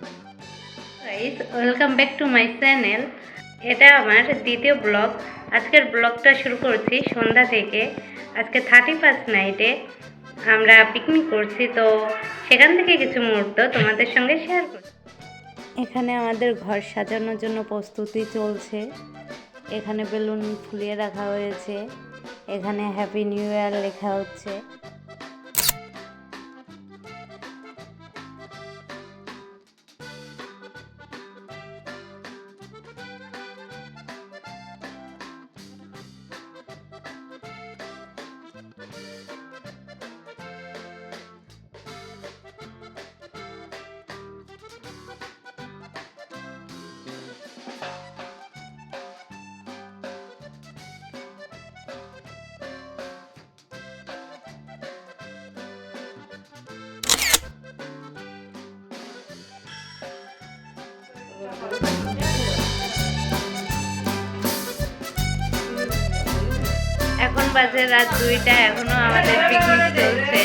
Guys, welcome back to my channel. এটা আমার দ্বিতীয় ব্লগ। আজকের ব্লগটা শুরু করছি সন্ধ্যা থেকে। আজকে 31 নাইটে আমরা পিকনিক করছি, তো সেখান থেকে কিছু মুহূর্ত তোমাদের সঙ্গে শেয়ার করছি। এখানে আমাদের ঘর সাজানোর জন্য প্রস্তুতি চলছে। এখানে বেলুন ফুলিয়ে রাখা হয়েছে, এখানে হ্যাপি নিউ ইয়ার লেখা হচ্ছে। এখন বাজে রাত 2টা, এখনো আমাদের পিকনিক চলছে।